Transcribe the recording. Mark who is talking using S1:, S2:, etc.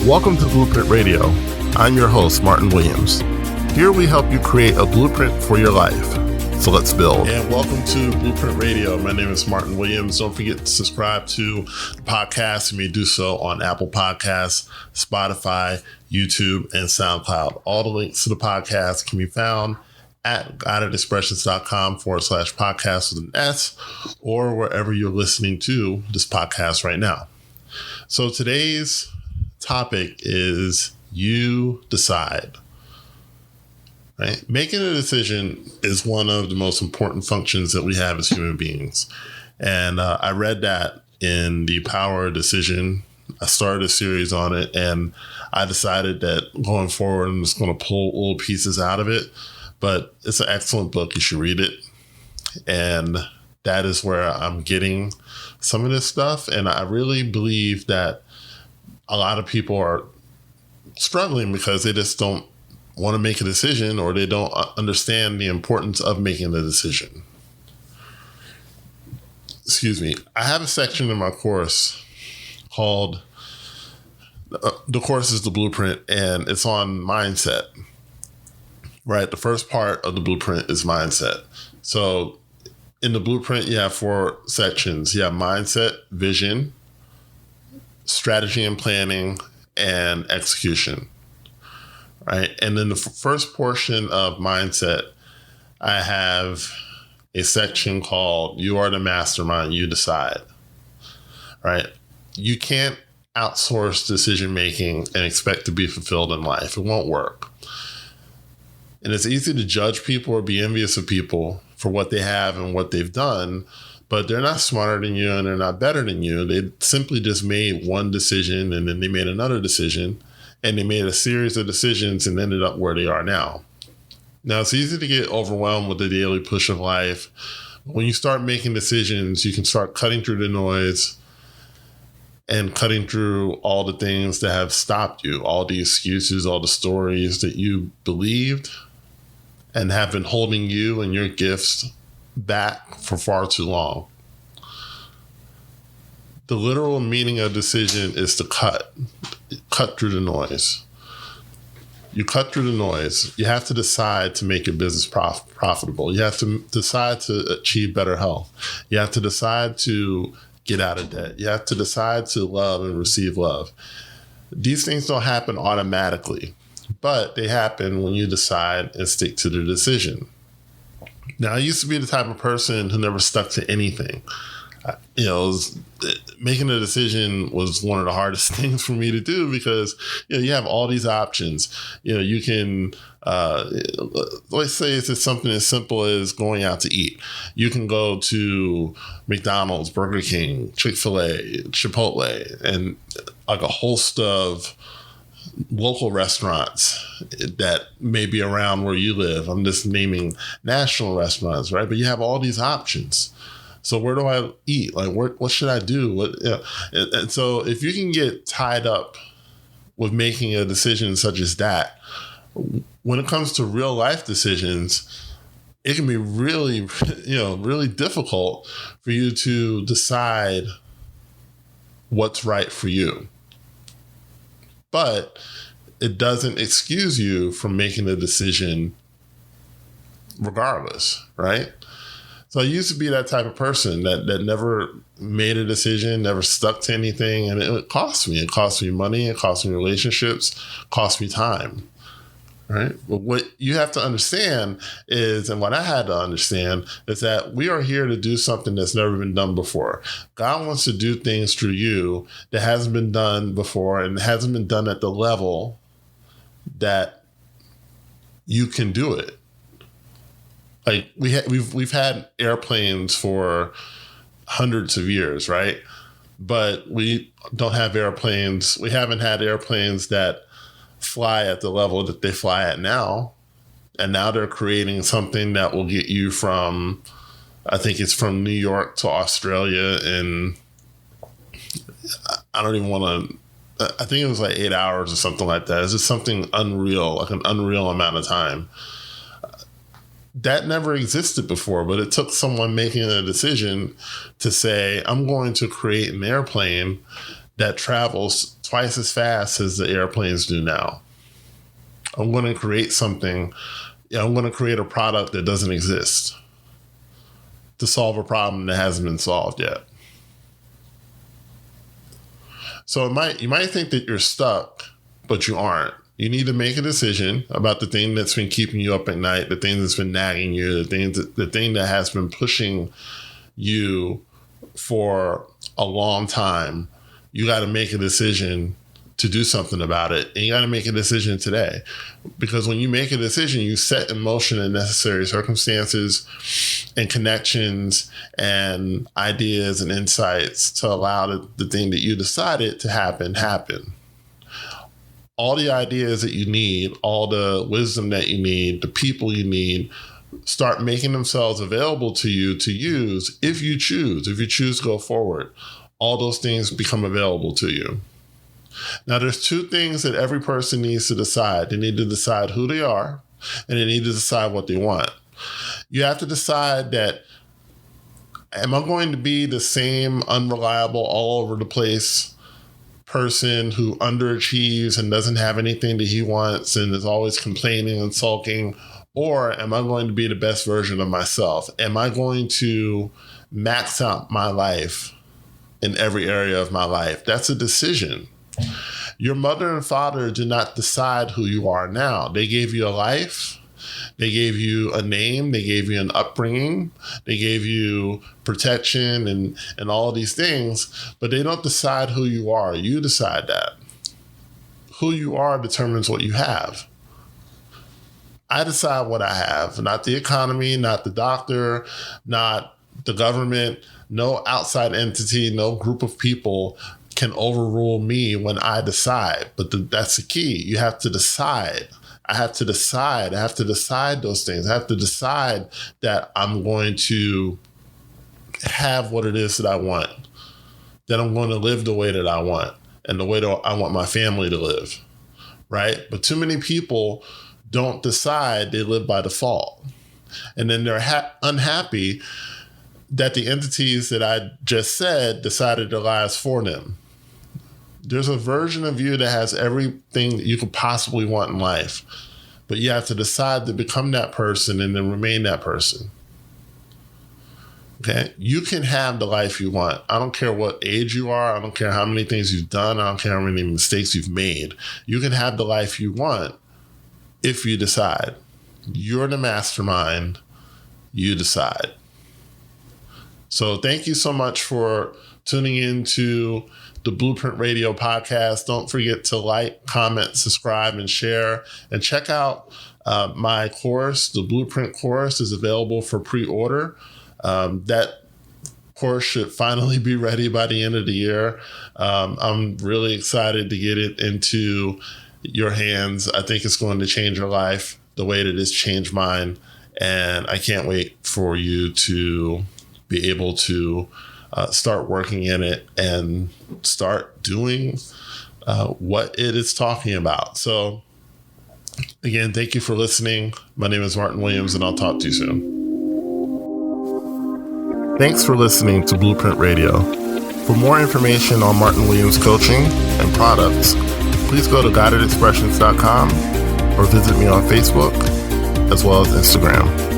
S1: Welcome to Blueprint Radio. I'm your host, Martin Williams. Here we help you create a blueprint for your life. So let's build. And welcome to Blueprint Radio. My name is Martin Williams. Don't forget to subscribe to the podcast. You may do so on Apple Podcasts, Spotify, YouTube, and SoundCloud. All the links to the podcast can be found at guidedexpressions.com/podcast with an S, or wherever you're listening to this podcast right now. So today's topic is you decide. Right? Making a decision is one of the most important functions that we have as human beings. And I read that in The Power of Decision. I started a series on it, and I decided that going forward, I'm just going to pull little pieces out of it. But it's an excellent book. You should read it. And that is where I'm getting some of this stuff. And I really believe that a lot of people are struggling because they just don't want to make a decision, or they don't understand the importance of making the decision. Excuse me. I have a section in my course called, the course is the Blueprint, and it's on mindset. Right? The first part of the Blueprint is mindset. So in the Blueprint, you have 4 sections. You have mindset, vision, strategy and planning, and execution. Right. And then the first portion of mindset, I have a section called You Are the Mastermind, You Decide. Right. You can't outsource decision making and expect to be fulfilled in life. It won't work. And it's easy to judge people or be envious of people for what they have and what they've done, but they're not smarter than you and they're not better than you. They simply just made one decision, and then they made another decision, and they made a series of decisions and ended up where they are now. Now, it's easy to get overwhelmed with the daily push of life. When you start making decisions, you can start cutting through the noise and cutting through all the things that have stopped you, all the excuses, all the stories that you believed and have been holding you and your gifts back for far too long. The literal meaning of decision is to cut through the noise. You cut through the noise. You have to decide to make your business profitable. You have to decide to achieve better health. You have to decide to get out of debt. You have to decide to love and receive love. These things don't happen automatically, but they happen when you decide and stick to the decision. Now, I used to be the type of person who never stuck to anything. Making a decision was one of the hardest things for me to do because, you have all these options. You can, let's say it's something as simple as going out to eat. You can go to McDonald's, Burger King, Chick-fil-A, Chipotle, and like a host of local restaurants that may be around where you live. I'm just naming national restaurants, right? But you have all these options. So where do I eat? Like, what should I do? And so if you can get tied up with making a decision such as that, when it comes to real life decisions, it can be really, really difficult for you to decide what's right for you. But it doesn't excuse you from making a decision regardless, right? So I used to be that type of person that never made a decision, never stuck to anything. And it cost me. It cost me money. It cost me relationships. It cost me time, right? But what you have to understand is, and what I had to understand, is that we are here to do something that's never been done before. God wants to do things through you that hasn't been done before and hasn't been done at the level that you can do it. Like we've had airplanes for hundreds of years, right? But we don't have airplanes. We haven't had airplanes that fly at the level that they fly at now. And now they're creating something that will get you from, I think it's from New York to Australia in, I don't even want to, I think it was like 8 hours or something like that. It's just something unreal, like an unreal amount of time. That never existed before, but it took someone making a decision to say, I'm going to create an airplane that travels twice as fast as the airplanes do now. I'm going to create something. I'm going to create a product that doesn't exist to solve a problem that hasn't been solved yet. So you might think that you're stuck, but you aren't. You need to make a decision about the thing that's been keeping you up at night, the thing that's been nagging you, the thing that has been pushing you for a long time. You got to make a decision to do something about it. And you got to make a decision today. Because when you make a decision, you set in motion the necessary circumstances and connections and ideas and insights to allow the thing that you decided to happen. All the ideas that you need, all the wisdom that you need, the people you need, start making themselves available to you to use if you choose to go forward. All those things become available to you. Now, there's two things that every person needs to decide. They need to decide who they are, and they need to decide what they want. You have to decide that, am I going to be the same unreliable, all over the place person who underachieves and doesn't have anything that he wants and is always complaining and sulking? Or am I going to be the best version of myself? Am I going to max out my life in every area of my life? That's a decision. Your mother and father did not decide who you are now. They gave you a life. They gave you a name. They gave you an upbringing. They gave you protection and all of these things, but they don't decide who you are. You decide that. Who you are determines what you have. I decide what I have, not the economy, not the doctor, not the government. No outside entity, no group of people can overrule me when I decide. But that's the key. You have to decide. I have to decide. I have to decide those things. I have to decide that I'm going to have what it is that I want, that I'm going to live the way that I want and the way that I want my family to live, right? But too many people don't decide. They live by default. And then they're unhappy that the entities that I just said decided their lives for them. There's a version of you that has everything that you could possibly want in life, but you have to decide to become that person and then remain that person. Okay? You can have the life you want. I don't care what age you are. I don't care how many things you've done. I don't care how many mistakes you've made. You can have the life you want if you decide. You're the mastermind. You decide. So thank you so much for tuning into the Blueprint Radio podcast. Don't forget to like, comment, subscribe, and share. And check out my course. The Blueprint course is available for pre-order. That course should finally be ready by the end of the year. I'm really excited to get it into your hands. I think it's going to change your life the way that it's changed mine. And I can't wait for you to be able to start working in it and start doing what it is talking about. So again, thank you for listening. My name is Martin Williams, and I'll talk to you soon. Thanks for listening to Blueprint Radio. For more information on Martin Williams coaching and products, please go to guidedexpressions.com or visit me on Facebook as well as Instagram.